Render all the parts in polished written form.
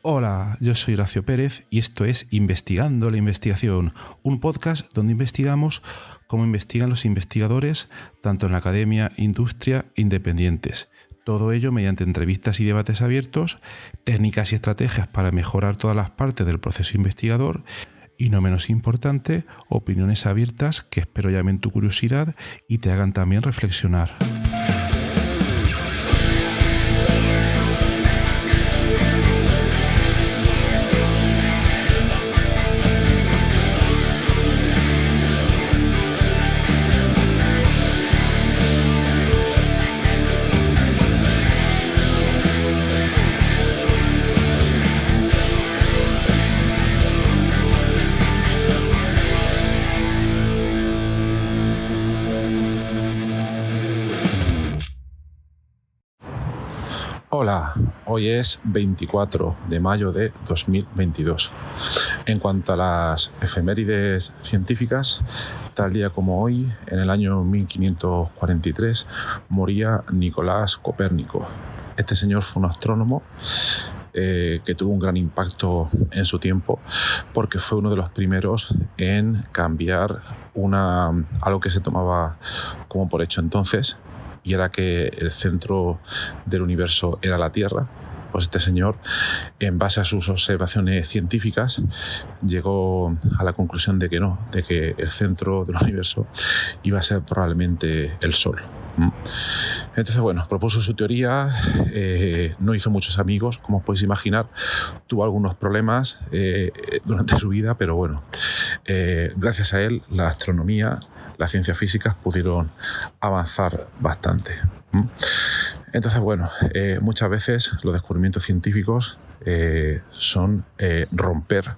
Hola, yo soy Horacio Pérez y esto es Investigando la Investigación, un podcast donde investigamos cómo investigan los investigadores, tanto en la academia, industria, independientes. Todo ello mediante entrevistas y debates abiertos, técnicas y estrategias para mejorar todas las partes del proceso investigador y, no menos importante, opiniones abiertas que espero llamen tu curiosidad y te hagan también reflexionar. Hola, hoy es 24 de mayo de 2022. En cuanto a las efemérides científicas, tal día como hoy, en el año 1543, moría Nicolás Copérnico. Este señor fue un astrónomo que tuvo un gran impacto en su tiempo porque fue uno de los primeros en cambiar algo que se tomaba como por hecho entonces, y era que el centro del universo era la Tierra. Pues este señor, en base a sus observaciones científicas, llegó a la conclusión de que no, de que el centro del universo iba a ser probablemente el Sol. Entonces, bueno, propuso su teoría, no hizo muchos amigos, como os podéis imaginar, tuvo algunos problemas durante su vida, pero bueno, gracias a él la astronomía, las ciencias físicas pudieron avanzar bastante. Entonces, bueno, muchas veces los descubrimientos científicos son romper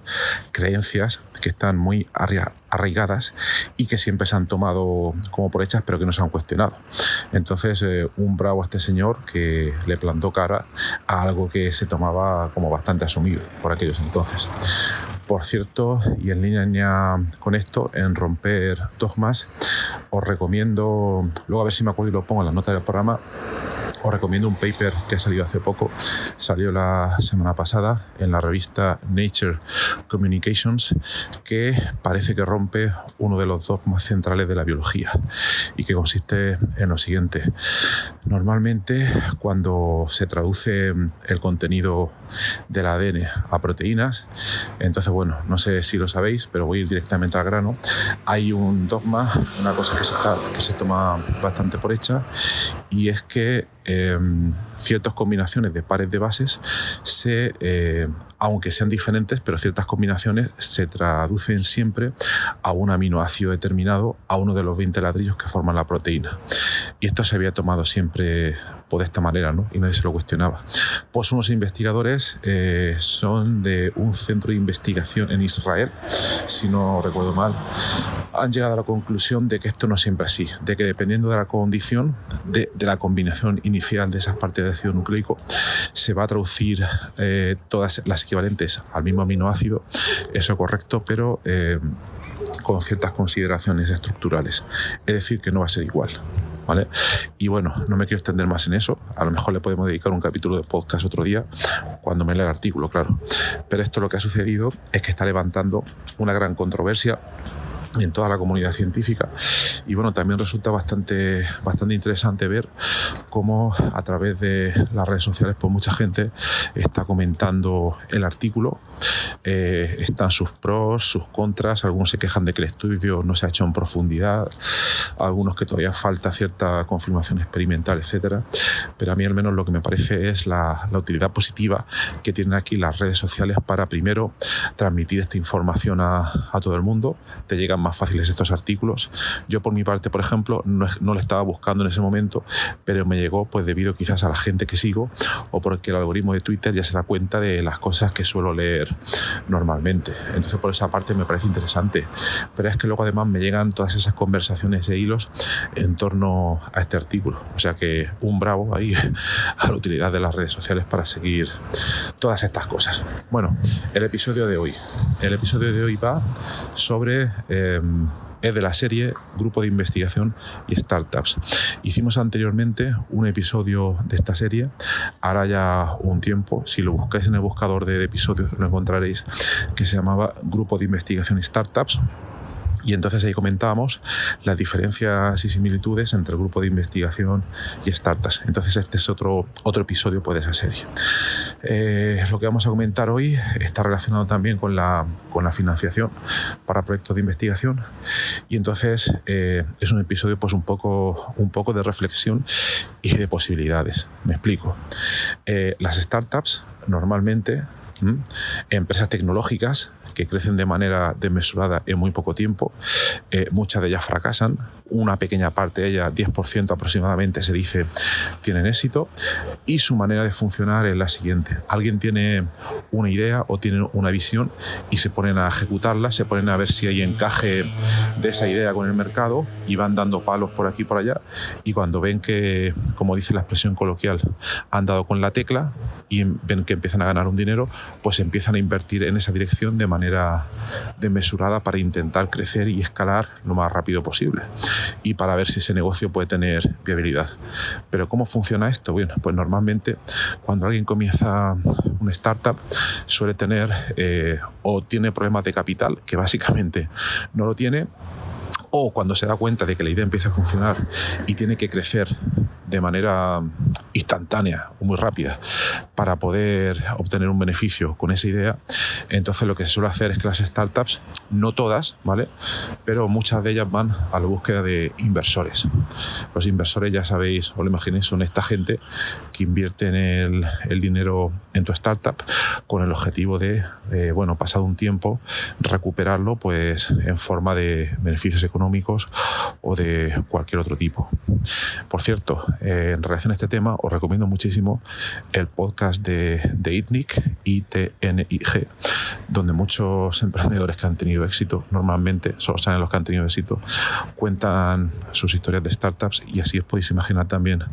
creencias que están muy arraigadas y que siempre se han tomado como por hechas, pero que no se han cuestionado. Entonces, un bravo a este señor que le plantó cara a algo que se tomaba como bastante asumido por aquellos entonces. Por cierto, y en línea con esto, en romper dogmas, os recomiendo, luego a ver si me acuerdo y lo pongo en la nota del programa, os recomiendo un paper que ha salido hace poco, salió la semana pasada en la revista Nature Communications, que parece que rompe uno de los dogmas centrales de la biología y que consiste en lo siguiente. Normalmente, cuando se traduce el contenido del ADN a proteínas, entonces, bueno, no sé si lo sabéis, pero voy a ir directamente al grano. Hay un dogma, una cosa que se toma bastante por hecha, y es que ciertas combinaciones de pares de bases aunque sean diferentes, pero ciertas combinaciones se traducen siempre a un aminoácido determinado, a uno de los 20 ladrillos que forman la proteína. Y esto se había tomado siempre de esta manera, ¿no? Y nadie se lo cuestionaba. Pues unos investigadores son de un centro de investigación en Israel, si no recuerdo mal, han llegado a la conclusión de que esto no es siempre así, de que dependiendo de la condición, de la combinación inicial de esas partes de ácido nucleico, se va a traducir todas las equivalentes al mismo aminoácido, eso es correcto, pero con ciertas consideraciones estructurales, es decir, que no va a ser igual, ¿vale? Y bueno, no me quiero extender más en eso, a lo mejor le podemos dedicar un capítulo de podcast otro día, cuando me lea el artículo, claro, pero esto lo que ha sucedido es que está levantando una gran controversia en toda la comunidad científica, y bueno, también resulta bastante interesante ver cómo a través de las redes sociales pues mucha gente está comentando el artículo, están sus pros, sus contras, algunos se quejan de que el estudio no se ha hecho en profundidad, algunos que todavía falta cierta confirmación experimental, etcétera, pero a mí al menos lo que me parece es la utilidad positiva que tienen aquí las redes sociales para primero transmitir esta información a todo el mundo, te llegan más fáciles estos artículos. Yo por mi parte, por ejemplo, no lo estaba buscando en ese momento, pero me llegó pues debido quizás a la gente que sigo o porque el algoritmo de Twitter ya se da cuenta de las cosas que suelo leer normalmente. Entonces por esa parte me parece interesante, pero es que luego además me llegan todas esas conversaciones e hilos hilos en torno a este artículo. O sea que un bravo ahí a la utilidad de las redes sociales para seguir todas estas cosas. Bueno, el episodio de hoy va sobre... es de la serie Grupo de Investigación y Startups. Hicimos anteriormente un episodio de esta serie, ahora ya un tiempo, si lo buscáis en el buscador de episodios lo encontraréis, que se llamaba Grupo de Investigación y Startups. Y entonces ahí comentábamos las diferencias y similitudes entre el grupo de investigación y startups. Entonces este es otro episodio de esa serie. Lo que vamos a comentar hoy está relacionado también con la financiación para proyectos de investigación. Y entonces es un episodio pues un poco de reflexión y de posibilidades. Me explico. Las startups normalmente, empresas tecnológicas que crecen de manera desmesurada en muy poco tiempo, muchas de ellas fracasan, una pequeña parte de ellas, 10% aproximadamente, se dice, tienen éxito, y su manera de funcionar es la siguiente. Alguien tiene una idea o tiene una visión y se ponen a ejecutarla, se ponen a ver si hay encaje de esa idea con el mercado y van dando palos por aquí y por allá, y cuando ven que, como dice la expresión coloquial, han dado con la tecla y ven que empiezan a ganar un dinero, pues empiezan a invertir en esa dirección de manera desmesurada para intentar crecer y escalar lo más rápido posible y para ver si ese negocio puede tener viabilidad. Pero ¿cómo funciona esto? Bueno, pues normalmente cuando alguien comienza una startup suele tener o tiene problemas de capital, que básicamente no lo tiene, o cuando se da cuenta de que la idea empieza a funcionar y tiene que crecer de manera instantánea o muy rápida para poder obtener un beneficio con esa idea, entonces lo que se suele hacer es que las startups, no todas, ¿vale?, pero muchas de ellas van a la búsqueda de inversores. Los inversores, ya sabéis, o lo imaginéis, son esta gente que invierte el dinero en tu startup con el objetivo de, pasado un tiempo, recuperarlo pues en forma de beneficios económicos o de cualquier otro tipo. Por cierto, en relación a este tema, os recomiendo muchísimo el podcast de ITNIG, donde muchos emprendedores que han tenido éxito, normalmente solo salen los que han tenido éxito, cuentan sus historias de startups, y así os podéis imaginar también,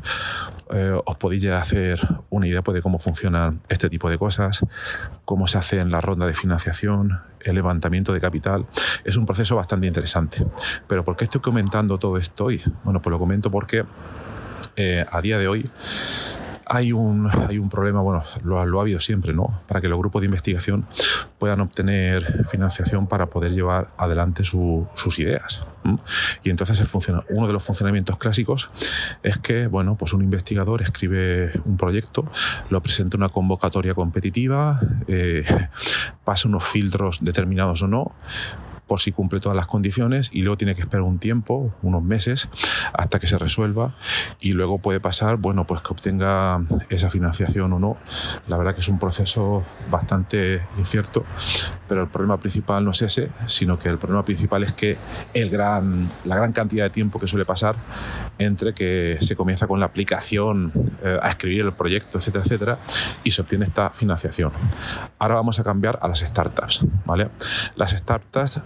os podéis llegar a hacer una idea pues, de cómo funcionan este tipo de cosas, cómo se hace en la ronda de financiación, el levantamiento de capital. Es un proceso bastante interesante. Pero ¿por qué estoy comentando todo esto hoy? Bueno, pues lo comento porque a día de hoy hay un problema, lo ha habido siempre, ¿no?, para que los grupos de investigación puedan obtener financiación para poder llevar adelante sus ideas. Y entonces uno de los funcionamientos clásicos es que, pues un investigador escribe un proyecto, lo presenta en una convocatoria competitiva, pasa unos filtros determinados o no, por si cumple todas las condiciones, y luego tiene que esperar un tiempo, unos meses, hasta que se resuelva, y luego puede pasar, pues que obtenga esa financiación o no. La verdad que es un proceso bastante incierto, pero el problema principal no es ese, sino que el problema principal es que la gran cantidad de tiempo que suele pasar entre que se comienza con la aplicación, a escribir el proyecto, etcétera, etcétera, y se obtiene esta financiación. Ahora vamos a cambiar a las startups, ¿vale? Las startups,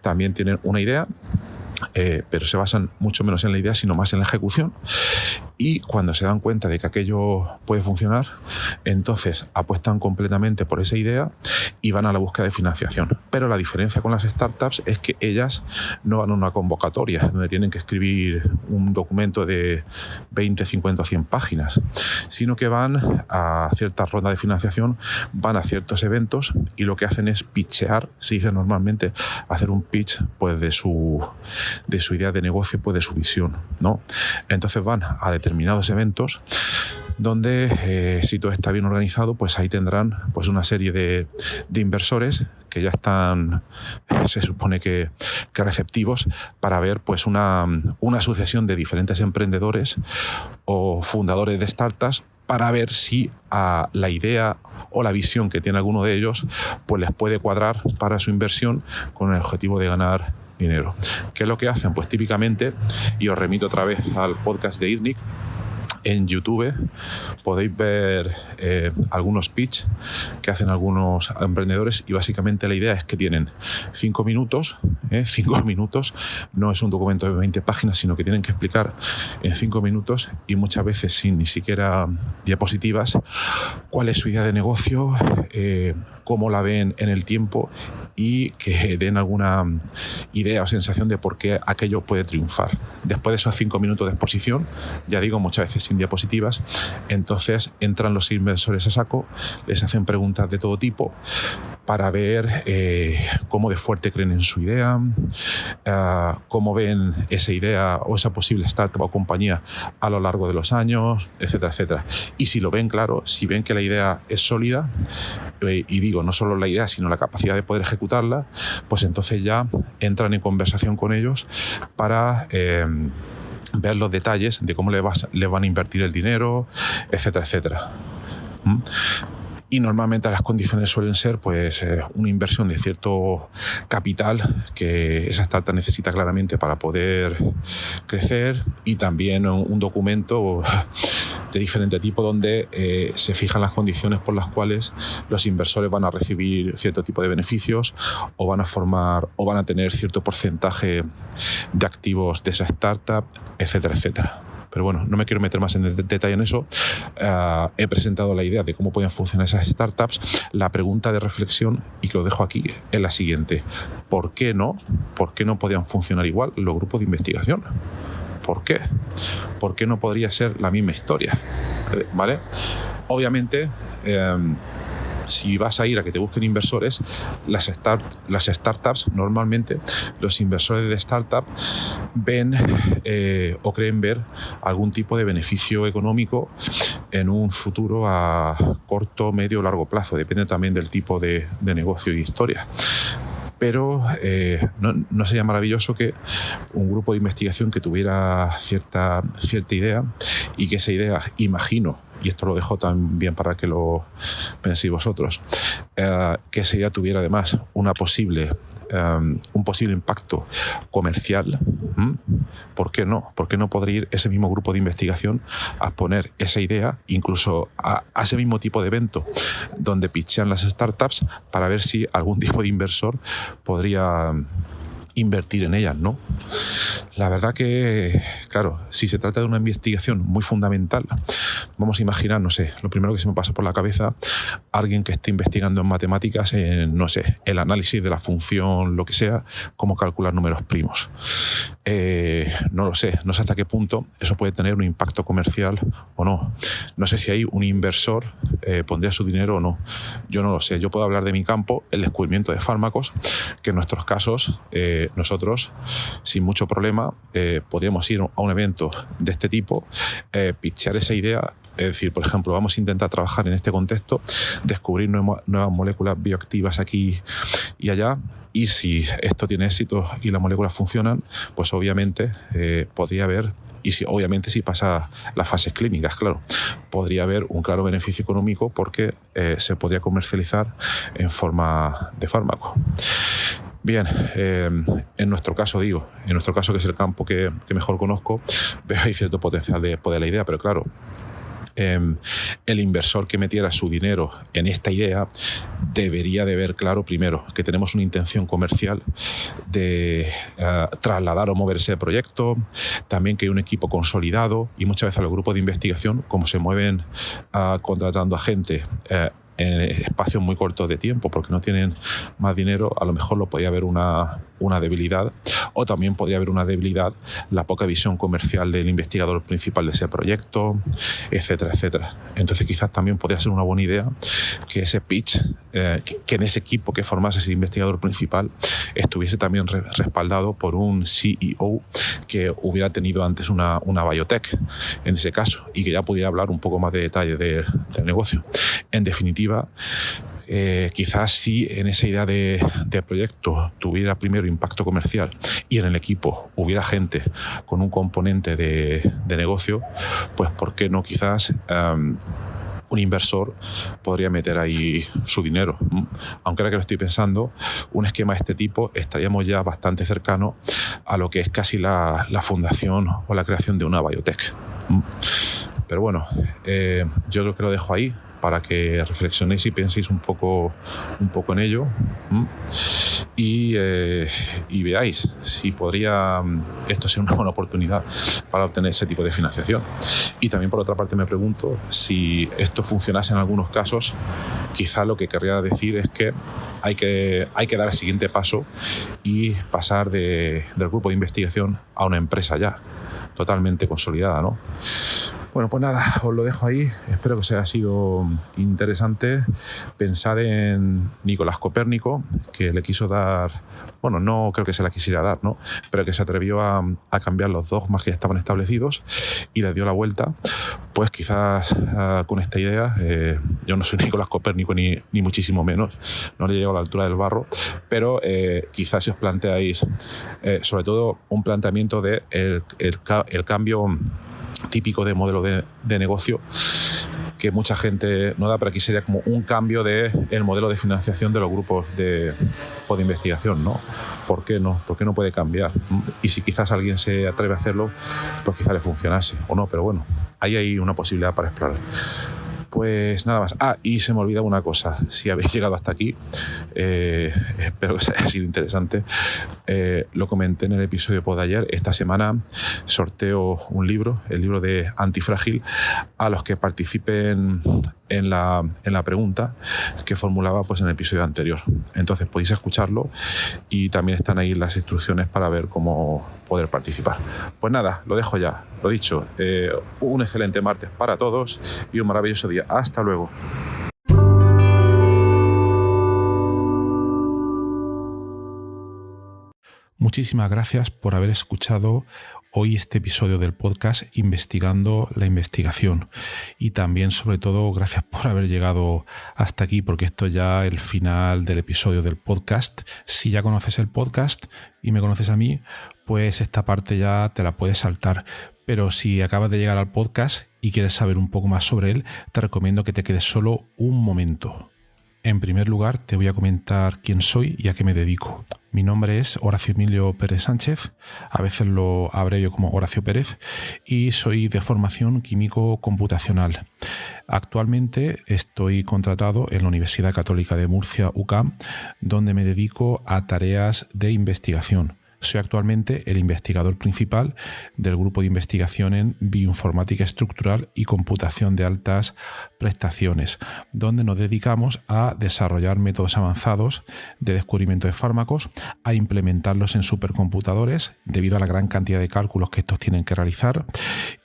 también tienen una idea, pero se basan mucho menos en la idea, sino más en la ejecución. Y cuando se dan cuenta de que aquello puede funcionar, entonces apuestan completamente por esa idea y van a la búsqueda de financiación. Pero la diferencia con las startups es que ellas no van a una convocatoria donde tienen que escribir un documento de 20, 50 o 100 páginas, sino que van a ciertas rondas de financiación, van a ciertos eventos y lo que hacen es pitchear, se dice normalmente, hacer un pitch pues de su idea de negocio, pues de su visión, ¿no? Entonces van a determinados eventos donde, si todo está bien organizado, pues ahí tendrán pues una serie de inversores que ya están, se supone que receptivos para ver pues una sucesión de diferentes emprendedores o fundadores de startups, para ver si a la idea o la visión que tiene alguno de ellos pues les puede cuadrar para su inversión con el objetivo de ganar dinero. ¿Qué es lo que hacen? Pues típicamente, y os remito otra vez al podcast de ITNIC, En YouTube podéis ver algunos pitch que hacen algunos emprendedores y básicamente la idea es que tienen 5 minutos, 5 minutos, no es un documento de 20 páginas, sino que tienen que explicar en 5 minutos y muchas veces sin ni siquiera diapositivas cuál es su idea de negocio, cómo la ven en el tiempo y que den alguna idea o sensación de por qué aquello puede triunfar. Después de esos 5 minutos de exposición, ya digo, muchas veces sin diapositivas, entonces entran los inversores a saco, les hacen preguntas de todo tipo para ver cómo de fuerte creen en su idea, cómo ven esa idea o esa posible startup o compañía a lo largo de los años, etcétera, etcétera. Y si lo ven claro, si ven que la idea es sólida, y digo, no solo la idea, sino la capacidad de poder ejecutarla, pues entonces ya entran en conversación con ellos para ver los detalles de cómo les van a invertir el dinero, etcétera, etcétera. Y normalmente las condiciones suelen ser pues una inversión de cierto capital que esa startup necesita claramente para poder crecer, y también un documento de diferente tipo donde se fijan las condiciones por las cuales los inversores van a recibir cierto tipo de beneficios o van a tener cierto porcentaje de activos de esa startup, etcétera, etcétera. Pero bueno, no me quiero meter más en detalle en eso. He presentado la idea de cómo pueden funcionar esas startups. La pregunta de reflexión, y que os dejo aquí, es la siguiente. ¿Por qué no podían funcionar igual los grupos de investigación? ¿Por qué? ¿Por qué no podría ser la misma historia? ¿Vale? Obviamente, si vas a ir a que te busquen inversores, las startups, normalmente los inversores de startup ven o creen ver algún tipo de beneficio económico en un futuro a corto, medio o largo plazo. Depende también del tipo de negocio y historia. Pero no sería maravilloso que un grupo de investigación que tuviera cierta idea, y que esa idea, imagino, y esto lo dejo también para que lo penséis vosotros, que esa idea tuviera además un posible impacto comercial? ¿Por qué no? ¿Por qué no podría ir ese mismo grupo de investigación a poner esa idea incluso a ese mismo tipo de evento donde pitchean las startups para ver si algún tipo de inversor podría invertir en ellas, ¿no? La verdad que, claro, si se trata de una investigación muy fundamental, vamos a imaginar, no sé, lo primero que se me pasa por la cabeza, alguien que esté investigando en matemáticas, no sé, el análisis de la función, lo que sea, cómo calcular números primos. No lo sé, no sé hasta qué punto eso puede tener un impacto comercial o no. No sé si ahí un inversor pondría su dinero o no. Yo no lo sé. Yo puedo hablar de mi campo, el descubrimiento de fármacos, que en nuestros casos, nosotros, sin mucho problema, podríamos ir a un evento de este tipo, pitchear esa idea. Es decir, por ejemplo, vamos a intentar trabajar en este contexto, descubrir nuevas moléculas bioactivas aquí y allá, y si esto tiene éxito y las moléculas funcionan, pues obviamente podría haber, y obviamente si pasa las fases clínicas, claro, podría haber un claro beneficio económico porque se podría comercializar en forma de fármaco. Bien, en nuestro caso, que es el campo que mejor conozco, veo ahí cierto potencial de poder la idea, pero claro, el inversor que metiera su dinero en esta idea debería de ver claro, primero, que tenemos una intención comercial de trasladar o mover ese proyecto, también que hay un equipo consolidado, y muchas veces los grupos de investigación, como se mueven contratando a gente en espacios muy cortos de tiempo porque no tienen más dinero, a lo mejor lo podría haber una debilidad, o también podría haber una debilidad la poca visión comercial del investigador principal de ese proyecto, etcétera, etcétera. Entonces quizás también podría ser una buena idea que ese pitch, que en ese equipo que formase ese investigador principal estuviese también respaldado por un CEO que hubiera tenido antes una biotech, en ese caso, y que ya pudiera hablar un poco más de detalle del negocio. En definitiva, quizás si en esa idea de proyecto tuviera primero impacto comercial y en el equipo hubiera gente con un componente de negocio, pues ¿por qué no quizás un inversor podría meter ahí su dinero? Aunque ahora que lo estoy pensando, un esquema de este tipo estaríamos ya bastante cercano a lo que es casi la fundación o la creación de una biotech. Pero bueno, yo creo que lo dejo ahí para que reflexionéis y penséis un poco en ello y veáis si podría esto ser una buena oportunidad para obtener ese tipo de financiación. Y también, por otra parte, me pregunto si esto funcionase en algunos casos, quizá lo que querría decir es que hay que dar el siguiente paso y pasar del grupo de investigación a una empresa ya totalmente consolidada, ¿no? Bueno, pues nada, os lo dejo ahí. Espero que os haya sido interesante. Pensad en Nicolás Copérnico, que le quiso dar, bueno, no creo que se la quisiera dar, ¿no? Pero que se atrevió a cambiar los dogmas que ya estaban establecidos y le dio la vuelta. Pues quizás con esta idea, yo no soy Nicolás Copérnico ni muchísimo menos, no le llego a la altura del barro, pero quizás si os planteáis, sobre todo un planteamiento de el cambio típico de modelo de negocio que mucha gente no da, pero aquí sería como un cambio del modelo de financiación de los grupos de investigación, ¿no? ¿Por qué no? ¿Por qué no puede cambiar? Y si quizás alguien se atreve a hacerlo, pues quizás le funcionase o no, pero bueno, ahí hay una posibilidad para explorar. Pues nada más. Y se me olvida una cosa. Si habéis llegado hasta aquí, espero que os haya sido interesante. Lo comenté en el episodio de ayer. Esta semana sorteo un libro, el libro de Antifrágil, a los que participen en la pregunta que formulaba pues en el episodio anterior. Entonces podéis escucharlo y también están ahí las instrucciones para ver cómo poder participar. Pues nada, lo dejo ya. Lo dicho, un excelente martes para todos y un maravilloso día. Hasta luego. Muchísimas gracias por haber escuchado hoy este episodio del podcast Investigando la Investigación, y también sobre todo gracias por haber llegado hasta aquí, porque esto es ya el final del episodio del podcast. Si ya conoces el podcast y me conoces a mí, pues esta parte ya te la puedes saltar, pero si acabas de llegar al podcast y quieres saber un poco más sobre él, te recomiendo que te quedes solo un momento. En primer lugar, te voy a comentar quién soy y a qué me dedico. Mi nombre es Horacio Emilio Pérez Sánchez, a veces lo abrevio como Horacio Pérez, y soy de formación químico computacional. Actualmente estoy contratado en la Universidad Católica de Murcia, UCAM, donde me dedico a tareas de investigación. Soy actualmente el investigador principal del grupo de investigación en bioinformática estructural y computación de altas prestaciones, donde nos dedicamos a desarrollar métodos avanzados de descubrimiento de fármacos, a implementarlos en supercomputadores debido a la gran cantidad de cálculos que estos tienen que realizar,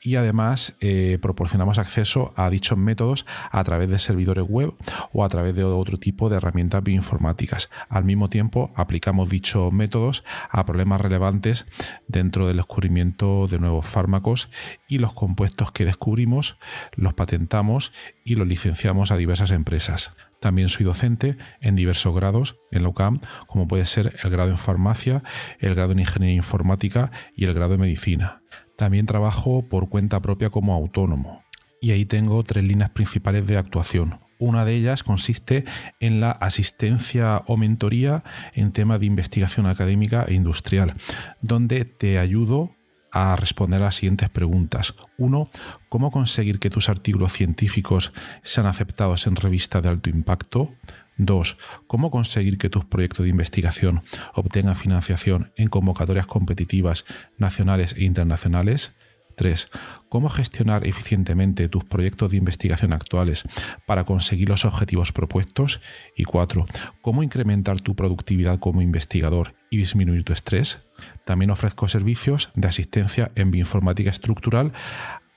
y además proporcionamos acceso a dichos métodos a través de servidores web o a través de otro tipo de herramientas bioinformáticas. Al mismo tiempo, aplicamos dichos métodos a problemas relevantes dentro del descubrimiento de nuevos fármacos, y los compuestos que descubrimos los patentamos y los licenciamos a diversas empresas. También soy docente en diversos grados en la UCAM, como puede ser el grado en farmacia, el grado en ingeniería informática y el grado en medicina. También trabajo por cuenta propia como autónomo, y ahí tengo 3 líneas principales de actuación. Una de ellas consiste en la asistencia o mentoría en temas de investigación académica e industrial, donde te ayudo a responder a las siguientes preguntas. 1. ¿Cómo conseguir que tus artículos científicos sean aceptados en revistas de alto impacto? 2. ¿Cómo conseguir que tus proyectos de investigación obtengan financiación en convocatorias competitivas nacionales e internacionales? 3. ¿Cómo gestionar eficientemente tus proyectos de investigación actuales para conseguir los objetivos propuestos? Y 4. ¿Cómo incrementar tu productividad como investigador y disminuir tu estrés? También ofrezco servicios de asistencia en bioinformática estructural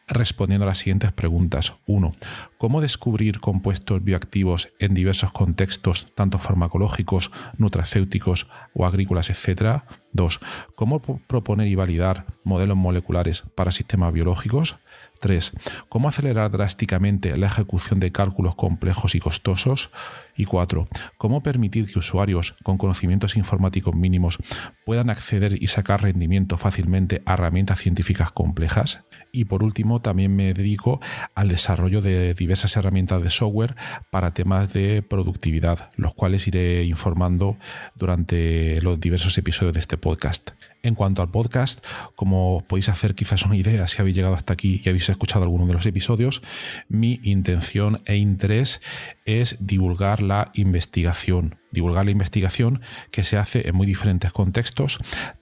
respondiendo a las siguientes preguntas. 1. ¿Cómo descubrir compuestos bioactivos en diversos contextos, tanto farmacológicos, nutracéuticos o agrícolas, etc.? 2. ¿Cómo proponer y validar modelos moleculares para sistemas biológicos? 3. ¿Cómo acelerar drásticamente la ejecución de cálculos complejos y costosos? Y 4. ¿Cómo permitir que usuarios con conocimientos informáticos mínimos puedan acceder y sacar rendimiento fácilmente a herramientas científicas complejas? Y por último, también me dedico al desarrollo de diversas herramientas de software para temas de productividad, los cuales iré informando durante los diversos episodios de este este podcast. En cuanto al podcast, como podéis hacer quizás una idea si habéis llegado hasta aquí y habéis escuchado alguno de los episodios, mi intención e interés es divulgar la investigación que se hace en muy diferentes contextos,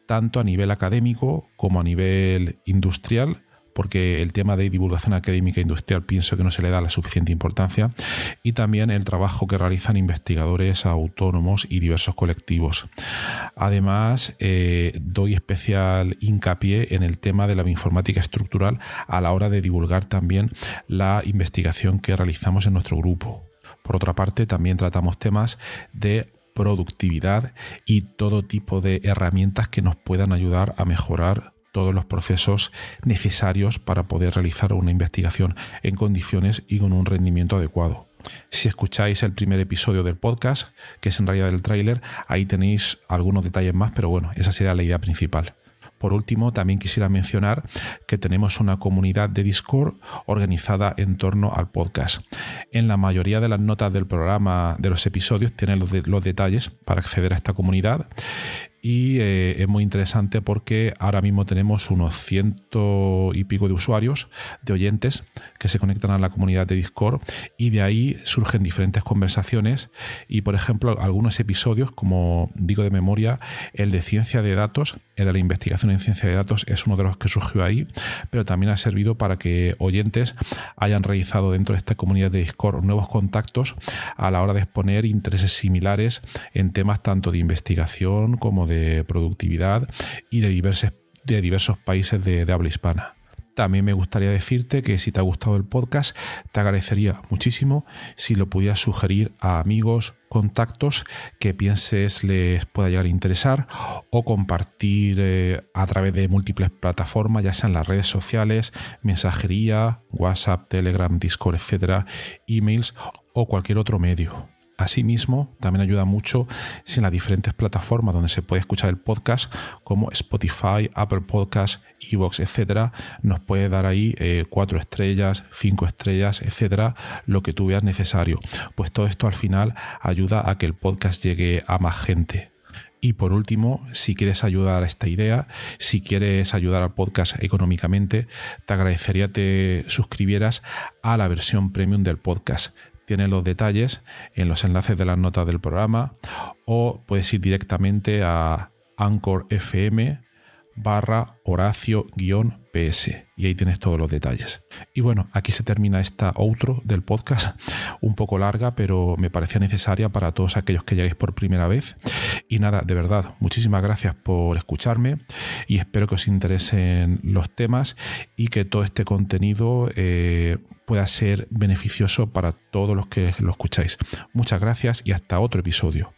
tanto a nivel académico como a nivel industrial, porque el tema de divulgación académica e industrial pienso que no se le da la suficiente importancia, y también el trabajo que realizan investigadores autónomos y diversos colectivos. Además, doy especial hincapié en el tema de la bioinformática estructural a la hora de divulgar también la investigación que realizamos en nuestro grupo. Por otra parte, también tratamos temas de productividad y todo tipo de herramientas que nos puedan ayudar a mejorar todos los procesos necesarios para poder realizar una investigación en condiciones y con un rendimiento adecuado. Si escucháis el primer episodio del podcast, que es en realidad el tráiler, ahí tenéis algunos detalles más, pero bueno, esa sería la idea principal. Por último, también quisiera mencionar que tenemos una comunidad de Discord organizada en torno al podcast. En la mayoría de las notas del programa, de los episodios, tienen los detalles para acceder a esta comunidad. Y es muy interesante porque ahora mismo tenemos unos 100 y pico de usuarios, de oyentes, que se conectan a la comunidad de Discord, y de ahí surgen diferentes conversaciones. Y, por ejemplo, algunos episodios, como digo de memoria, el de ciencia de datos, el de la investigación en ciencia de datos, es uno de los que surgió ahí, pero también ha servido para que oyentes hayan realizado dentro de esta comunidad de Discord nuevos contactos a la hora de exponer intereses similares en temas tanto de investigación como de productividad y de diversos países de habla hispana. También me gustaría decirte que si te ha gustado el podcast, te agradecería muchísimo si lo pudieras sugerir a amigos, contactos que pienses les pueda llegar a interesar, o compartir a través de múltiples plataformas, ya sean las redes sociales, mensajería, WhatsApp, Telegram, Discord, etcétera, emails o cualquier otro medio. Asimismo, también ayuda mucho si en las diferentes plataformas donde se puede escuchar el podcast, como Spotify, Apple Podcasts, iVoox, etcétera, nos puede dar ahí 4 estrellas, 5 estrellas, etcétera, lo que tú veas necesario. Pues todo esto al final ayuda a que el podcast llegue a más gente. Y por último, si quieres ayudar a esta idea, si quieres ayudar al podcast económicamente, te agradecería te suscribieras a la versión premium del podcast. Tienes los detalles en los enlaces de las notas del programa, o puedes ir directamente a Anchor FM/Horacio-PS y ahí tienes todos los detalles. Y bueno, aquí se termina esta outro del podcast, un poco larga, pero me parecía necesaria para todos aquellos que lleguéis por primera vez. Y nada, de verdad, muchísimas gracias por escucharme y espero que os interesen los temas y que todo este contenido pueda ser beneficioso para todos los que lo escucháis. Muchas gracias y hasta otro episodio.